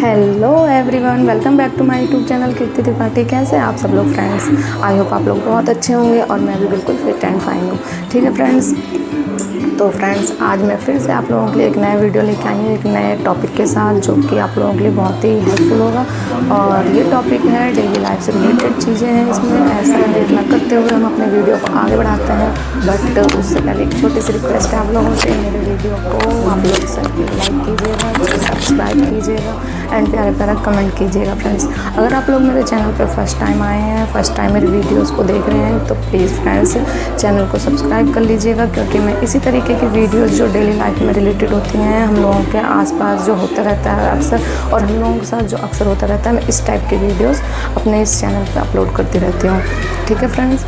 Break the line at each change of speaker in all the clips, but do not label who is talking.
Hello everyone, welcome back to my YouTube channel Kirti Tripathi. कैसे हैं आप सब लोग फ्रेंड्स? आई होप आप लोग बहुत अच्छे होंगे और मैं भी बिल्कुल फिट एंड फाइन हूँ। ठीक है फ्रेंड्स, तो फ्रेंड्स आज मैं फिर से आप लोगों के लिए एक नया वीडियो लेके आई हूँ, एक नए टॉपिक के साथ जो कि आप लोगों के लिए बहुत ही हेल्पफुल होगा। और ये टॉपिक है डेली लाइफ से रिलेटेड चीज़ें हैं। इसमें ऐसा देर न करते हुए हम अपने वीडियो को आगे बढ़ाते हैं, बट उससे पहले एक छोटी सी रिक्वेस्ट है आप लोगों से, मेरे वीडियो को आप लोग लाइक कीजिएगा, सब्सक्राइब कीजिएगा एंड प्यारे प्यारा कमेंट कीजिएगा। फ्रेंड्स अगर आप लोग मेरे चैनल पर फर्स्ट टाइम आए हैं, फर्स्ट टाइम मेरे वीडियोस को देख रहे हैं, तो प्लीज़ फ्रेंड्स चैनल को सब्सक्राइब कर लीजिएगा, क्योंकि मैं इसी तरीके की वीडियोस जो डेली लाइफ में रिलेटेड होती हैं, हम लोगों के आसपास जो होता रहता है अक्सर, और हम लोगों के साथ जो अक्सर होता रहता है, मैं इस टाइप की वीडियोस अपने इस चैनल पे अपलोड करती रहती हूँ। ठीक है फ्रेंड्स,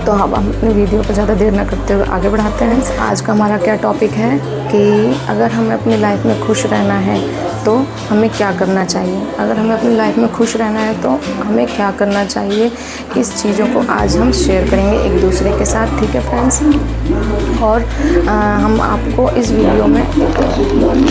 तो अब हम अपने वीडियो को ज़्यादा देर न करते हुए आगे बढ़ाते हैं। आज का हमारा क्या टॉपिक है कि अगर हमें अपनी लाइफ में खुश रहना है तो हमें क्या करना चाहिए। अगर हमें अपनी लाइफ में खुश रहना है तो हमें क्या करना चाहिए, इस चीज़ों को आज हम शेयर करेंगे एक दूसरे के साथ। ठीक है फ्रेंड्स, और हम आपको इस वीडियो में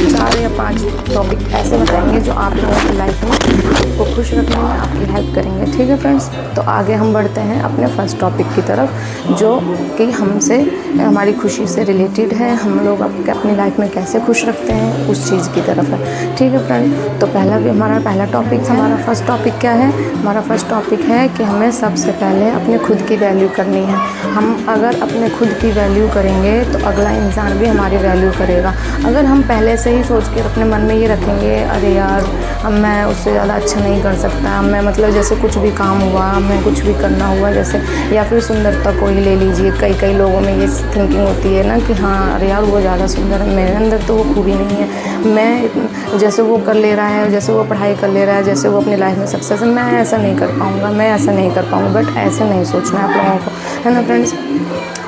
4 या 5 टॉपिक ऐसे बताएंगे जो आप लोगों की लाइफ में आपको खुश रखने में आपकी हेल्प करेंगे। ठीक है फ्रेंड्स, तो आगे हम बढ़ते हैं अपने फर्स्ट टॉपिक की तरफ, जो कि हमसे हमारी खुशी से रिलेटेड है। हम लोग अपनी लाइफ में कैसे खुश रखते हैं उस चीज़ की तरफ है। ठीक है फ्रेंड, तो हमारा पहला टॉपिक, हमारा फर्स्ट टॉपिक क्या है? हमारा फर्स्ट टॉपिक है कि हमें सबसे पहले अपने खुद की वैल्यू करनी है। हम अगर अपने खुद की वैल्यू करेंगे तो अगला इंसान भी हमारी वैल्यू करेगा। अगर हम पहले से ही सोच के अपने मन में ये रखेंगे, अरे यार मैं उससे ज़्यादा अच्छा नहीं कर सकता, मैं मतलब जैसे कुछ भी काम हुआ, मैं कुछ भी करना हुआ जैसे, या फिर सुंदरता को ही ले लीजिए, कई लोगों में ये थिंकिंग होती है ना कि हाँ अरे यार वो ज़्यादा सुंदर है, मेरे अंदर तो वो खूबी नहीं है, मैं जैसे वो कर ले रहा है, जैसे वो पढ़ाई कर ले रहा है, जैसे वो अपनी लाइफ में सक्सेस है, मैं ऐसा नहीं कर पाऊँगा, मैं ऐसा नहीं कर पाऊँगा। बट ऐसे नहीं सोचना है आप लोगों को, है ना फ्रेंड्स।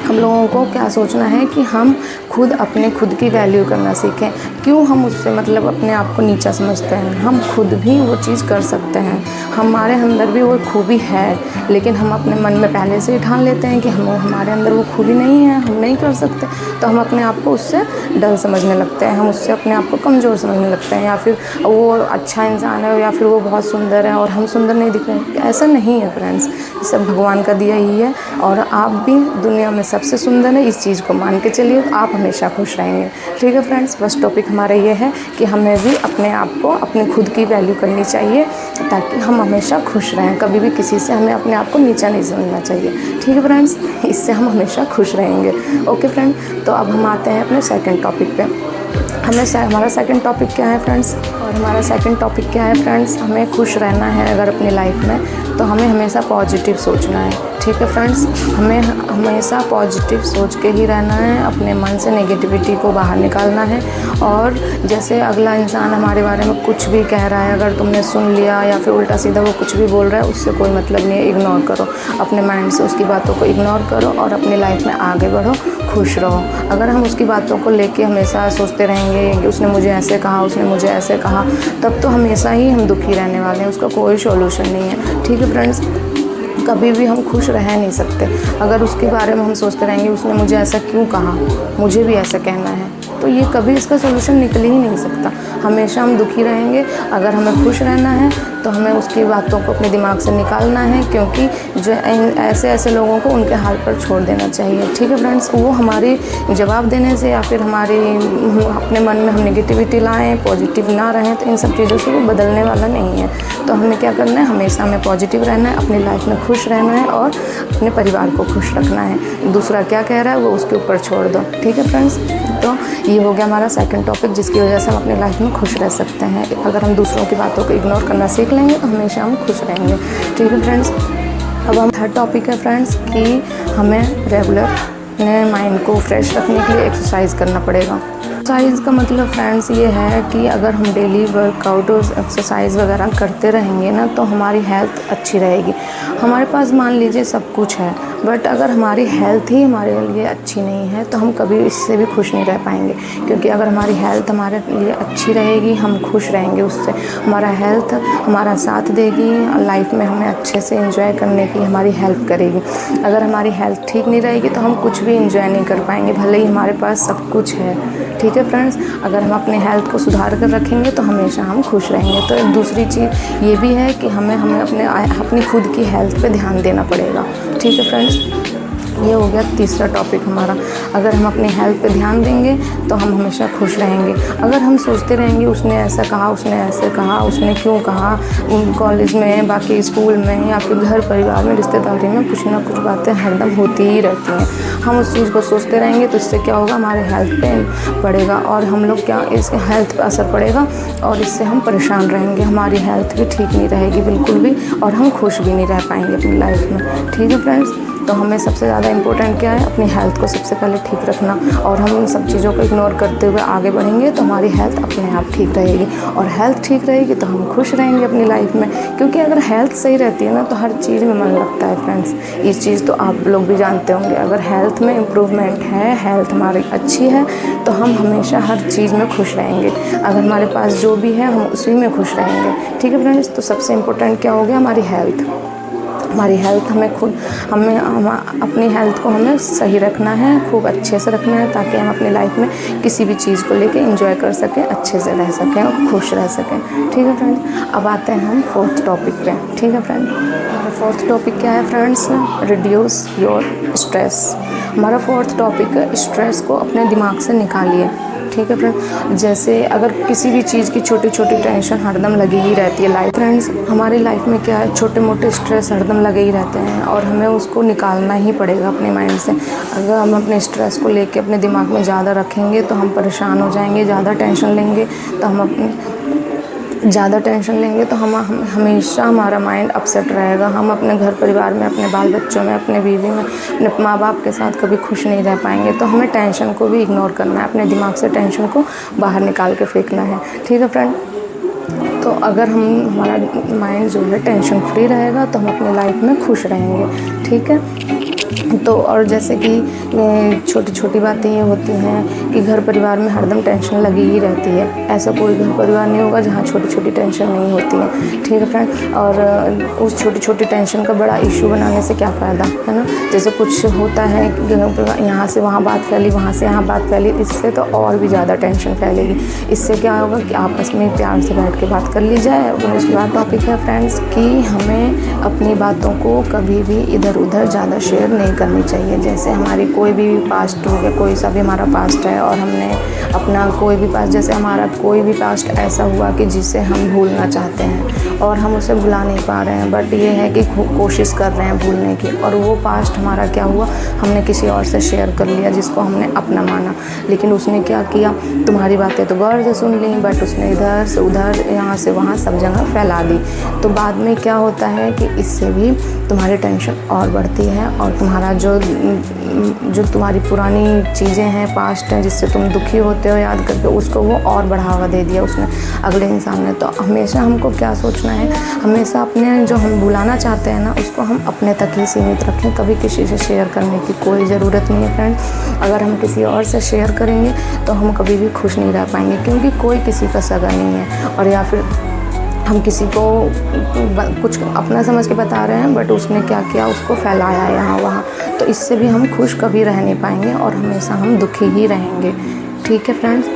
हम लोगों को क्या सोचना है कि हम खुद की वैल्यू करना सीखें। क्यों हम उससे मतलब अपने आप को नीचा समझते हैं? हम खुद भी वो चीज़ कर सकते हैं, हमारे अंदर भी वो खूबी है, लेकिन हम अपने मन में पहले से ही ठान लेते हैं कि हमारे अंदर वो खूबी नहीं है, हम नहीं कर सकते, तो हम अपने आप को उससे डर समझने लगते हैं, हम उससे अपने आप को कमज़ोर समझने लगते हैं, या फिर वो अच्छा इंसान है या फिर वो बहुत सुंदर है और हम सुंदर नहीं दिख रहे हैं। ऐसा नहीं है फ्रेंड्स, ये सब भगवान का दिया ही है, और आप भी दुनिया में सबसे सुंदर है, इस चीज़ को मान के चलिए तो आप हमेशा खुश रहेंगे। ठीक है फ्रेंड्स, फर्स्ट टॉपिक हमारा ये है कि हमें भी अपने आप को, अपने खुद की वैल्यू करनी चाहिए, ताकि हम हमेशा खुश रहें। कभी भी किसी से हमें अपने आप को नीचा नहीं समझना चाहिए। ठीक है फ्रेंड्स, इससे हम हमेशा खुश रहेंगे। ओके फ्रेंड, तो अब हम आते हैं अपने सेकंड टॉपिक पे। हमारा सेकंड टॉपिक क्या है फ्रेंड्स? और हमारा सेकंड टॉपिक क्या है फ्रेंड्स? हमें खुश रहना है अगर अपनी लाइफ में, तो हमें हमेशा पॉजिटिव सोचना है। ठीक है फ्रेंड्स, हमें हमेशा पॉजिटिव सोच के ही रहना है, अपने मन से नेगेटिविटी को बाहर निकालना है। और जैसे अगला इंसान हमारे बारे में कुछ भी कह रहा है, अगर तुमने सुन लिया या फिर उल्टा सीधा वो कुछ भी बोल रहा है, उससे कोई मतलब नहीं है, इग्नोर करो, अपने माइंड से उसकी बातों को इग्नोर करो और अपनी लाइफ में आगे बढ़ो, खुश रहो। अगर हम उसकी बातों को लेके हमेशा सोचते रहेंगे कि उसने मुझे ऐसे कहा, उसने मुझे ऐसे कहा, तब तो हमेशा ही हम दुखी रहने वाले हैं, उसका कोई सॉल्यूशन नहीं है। ठीक है फ्रेंड्स, कभी भी हम खुश रह नहीं सकते अगर उसके बारे में हम सोचते रहेंगे उसने मुझे ऐसा क्यों कहा, मुझे भी ऐसा कहना है, तो ये कभी इसका सलूशन निकल ही नहीं सकता। हमेशा हम दुखी रहेंगे। अगर हमें खुश रहना है तो हमें उसकी बातों को अपने दिमाग से निकालना है, क्योंकि जो ऐसे लोगों को उनके हाल पर छोड़ देना चाहिए। ठीक है फ्रेंड्स, वो हमारे जवाब देने से या फिर अपने मन में हम नेगेटिविटी लाएं, पॉजिटिव ना रहें, तो इन सब चीज़ों से वो बदलने वाला नहीं है। तो हमें क्या करना है? हमेशा हमें पॉजिटिव रहना है, अपनी लाइफ में खुश रहना है और अपने परिवार को खुश रखना है। दूसरा क्या कह रहा है वो उसके ऊपर छोड़ दो। ठीक है फ्रेंड्स, तो ये हो गया हमारा सेकंड टॉपिक, जिसकी वजह से हम अपनी लाइफ में खुश रह सकते हैं। अगर हम दूसरों की बातों को इग्नोर करना सीख लेंगे तो हमेशा हम खुश रहेंगे। ठीक है फ्रेंड्स, अब हम थर्ड टॉपिक है फ्रेंड्स कि हमें रेगुलर अपने माइंड को फ्रेश रखने के लिए एक्सरसाइज करना पड़ेगा। एक्सरसाइज का मतलब फ्रेंड्स ये है कि अगर हम डेली वर्कआउट और एक्सरसाइज वगैरह करते रहेंगे ना, तो हमारी हेल्थ अच्छी रहेगी। हमारे पास मान लीजिए सब कुछ है, बट अगर हमारी हेल्थ ही हमारे लिए अच्छी नहीं है तो हम कभी इससे भी खुश नहीं रह पाएंगे। क्योंकि अगर हमारी हेल्थ हमारे लिए अच्छी रहेगी, हम खुश रहेंगे उससे, हमारा हेल्थ हमारा साथ देगी, लाइफ में हमें अच्छे से एंजॉय करने की हमारी हेल्प करेगी। अगर हमारी हेल्थ ठीक नहीं रहेगी तो हम कुछ भी एंजॉय नहीं कर पाएंगे, भले ही हमारे पास सब कुछ है। ठीक है फ्रेंड्स, अगर हम अपने हेल्थ को सुधार कर रखेंगे तो हमेशा हम खुश रहेंगे। तो एक दूसरी चीज़ ये भी है कि हमें अपनी खुद की हेल्थ पे ध्यान देना पड़ेगा। ठीक है फ्रेंड्स, ये हो गया तीसरा टॉपिक हमारा। अगर हम अपनी हेल्थ पे ध्यान देंगे तो हम हमेशा खुश रहेंगे। अगर हम सोचते रहेंगे उसने ऐसा कहा, उसने ऐसे कहा, उसने क्यों कहा, कॉलेज में, बाकी स्कूल में या फिर घर परिवार में, रिश्तेदारी में कुछ ना कुछ बातें हरदम होती ही रहती हैं, हम उस चीज़ को सोचते रहेंगे तो इससे क्या होगा, हमारे हेल्थ पे पड़ेगा और हम लोग क्या, इसके हेल्थ पे असर पड़ेगा और इससे हम परेशान रहेंगे। हमारी हेल्थ भी ठीक नहीं रहेगी बिल्कुल भी और हम खुश भी नहीं रह पाएंगे अपनी लाइफ में। ठीक है फ्रेंड्स, तो हमें सबसे ज़्यादा इम्पोर्टेंट क्या है, अपनी हेल्थ को सबसे पहले ठीक रखना। और हम इन सब चीज़ों को इग्नोर करते हुए आगे बढ़ेंगे तो हमारी हेल्थ अपने आप ठीक रहेगी और हेल्थ ठीक रहेगी तो हम खुश रहेंगे अपनी लाइफ में। क्योंकि अगर हेल्थ सही रहती है ना तो हर चीज़ में मन लगता है फ्रेंड्स। इस चीज़ तो आप लोग भी जानते होंगे। अगर हेल्थ में इम्प्रूवमेंट है, हेल्थ हमारी अच्छी है तो हम हमेशा हर चीज़ में खुश रहेंगे। अगर हमारे पास जो भी है हम उसी में खुश रहेंगे। ठीक है फ्रेंड्स, तो सबसे इम्पोर्टेंट क्या हो गया, हमारी हेल्थ। हमारी हेल्थ हमें अपनी हेल्थ को हमें सही रखना है, खूब अच्छे से रखना है ताकि हम अपनी लाइफ में किसी भी चीज़ को लेके एंजॉय कर सकें, अच्छे से रह सकें और खुश रह सकें। ठीक है फ्रेंड्स, अब आते हैं हम फोर्थ टॉपिक पे। ठीक है फ्रेंड्स, हमारा फोर्थ टॉपिक क्या है फ्रेंड्स, रिड्यूस योर स्ट्रेस। हमारा फोर्थ टॉपिक है स्ट्रेस को अपने दिमाग से निकालिए। ठीक है फ्रेंड, जैसे अगर किसी भी चीज़ की छोटी छोटी टेंशन हरदम लगी ही रहती है लाइफ फ्रेंड्स, हमारी लाइफ में क्या है, छोटे मोटे स्ट्रेस हरदम लगे ही रहते हैं और हमें उसको निकालना ही पड़ेगा अपने माइंड से। अगर हम अपने स्ट्रेस को लेके अपने दिमाग में ज़्यादा रखेंगे तो हम परेशान हो जाएंगे, ज़्यादा टेंशन लेंगे तो हम हमेशा हमारा माइंड अपसेट रहेगा। हम अपने घर परिवार में, अपने बाल बच्चों में, अपने बीवी में, अपने माँ बाप के साथ कभी खुश नहीं रह पाएंगे। तो हमें टेंशन को भी इग्नोर करना है, अपने दिमाग से टेंशन को बाहर निकाल के फेंकना है। ठीक है फ्रेंड, तो अगर हमारा माइंड जो है टेंशन फ्री रहेगा तो हम अपनी लाइफ में खुश रहेंगे। ठीक है, तो और जैसे कि छोटी छोटी बातें ये होती हैं कि घर परिवार में हरदम टेंशन लगी ही रहती है। ऐसा कोई घर परिवार नहीं होगा जहाँ छोटी छोटी टेंशन नहीं होती है। ठीक है फ्रेंड, और उस छोटी छोटी टेंशन का बड़ा इशू बनाने से क्या फ़ायदा, है ना। जैसे कुछ होता है कि यहाँ से वहाँ बात फैली, वहाँ से यहाँ बात फैली, इससे तो और भी ज़्यादा टेंशन फैलेगी। इससे क्या होगा कि आपस में प्यार से बैठ के बात कर ली जाए। उसके बाद टॉपिक है फ्रेंड्स कि हमें अपनी बातों को कभी भी इधर उधर ज़्यादा शेयर नहीं करनी चाहिए। जैसे हमारी कोई भी पास्ट हो गया, कोई सा भी हमारा पास्ट है और हमने अपना कोई भी पास्ट, जैसे हमारा कोई भी पास्ट ऐसा हुआ कि जिसे हम भूलना चाहते हैं और हम उसे भुला नहीं पा रहे हैं, बट ये है कि कोशिश कर रहे हैं भूलने की, और वो पास्ट हमारा क्या हुआ, हमने किसी और से शेयर कर लिया जिसको हमने अपना माना। लेकिन उसने क्या किया, तुम्हारी बातें तो गौर से सुन ली बट उसने इधर से उधर, यहाँ से वहाँ सब जगह फैला दी। तो बाद में क्या होता है कि इससे भी तुम्हारी टेंशन और बढ़ती है और तुम्हारा जो तुम्हारी पुरानी चीज़ें हैं, पास्ट हैं, जिससे तुम दुखी होते हो याद करके, उसको वो और बढ़ावा दे दिया उसने, अगले इंसान ने। तो हमेशा हमको क्या सोचना है, हमेशा अपने जो हम बुलाना चाहते हैं ना उसको हम अपने तक ही सीमित रखें। कभी किसी से शेयर करने की कोई ज़रूरत नहीं है फ्रेंड। अगर हम किसी और से शेयर करेंगे तो हम कभी भी खुश नहीं रह पाएंगे, क्योंकि कोई किसी का सगा नहीं है। और या फिर हम किसी को कुछ अपना समझ के बता रहे हैं बट उसने क्या किया, उसको फैलाया यहाँ वहाँ, तो इससे भी हम खुश कभी रह नहीं पाएंगे और हमेशा हम दुखी ही रहेंगे। ठीक है फ्रेंड्स,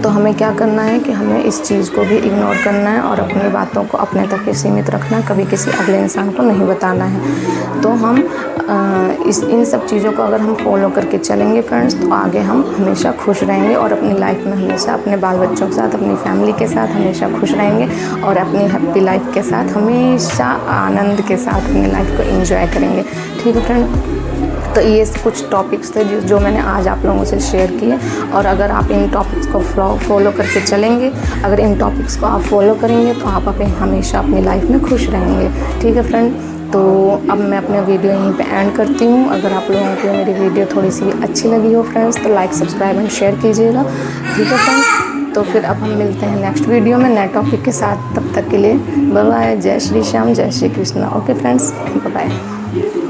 तो हमें क्या करना है कि हमें इस चीज़ को भी इग्नोर करना है और अपनी बातों को अपने तक ही सीमित रखना है, कभी किसी अगले इंसान को नहीं बताना है। तो हम इन सब चीज़ों को अगर हम फॉलो करके चलेंगे फ्रेंड्स तो आगे हम हमेशा खुश रहेंगे और अपनी लाइफ में हमेशा अपने बाल बच्चों के साथ, अपनी फैमिली के साथ हमेशा खुश रहेंगे और अपनी हैप्पी लाइफ के साथ हमेशा आनंद के साथ अपनी लाइफ को एंजॉय करेंगे। ठीक है फ्रेंड, तो ये कुछ टॉपिक्स थे जो मैंने आज आप लोगों से शेयर किए, और अगर आप इन टॉपिक्स को फॉलो करके चलेंगे, अगर इन टॉपिक्स को आप फॉलो करेंगे तो आप हमेशा अपनी लाइफ में खुश रहेंगे। ठीक है फ्रेंड, तो अब मैं अपना वीडियो यहीं पे एंड करती हूँ। अगर आप लोगों को मेरी वीडियो थोड़ी सी अच्छी लगी हो फ्रेंड्स तो लाइक, सब्सक्राइब एंड शेयर कीजिएगा। ठीक है फ्रेंड्स, तो फिर अब हम मिलते हैं नेक्स्ट वीडियो में नए टॉपिक के साथ। तब तक के लिए बाय बाय, जय श्री श्याम, जय Shri Krishna. Okay friends, bye bye.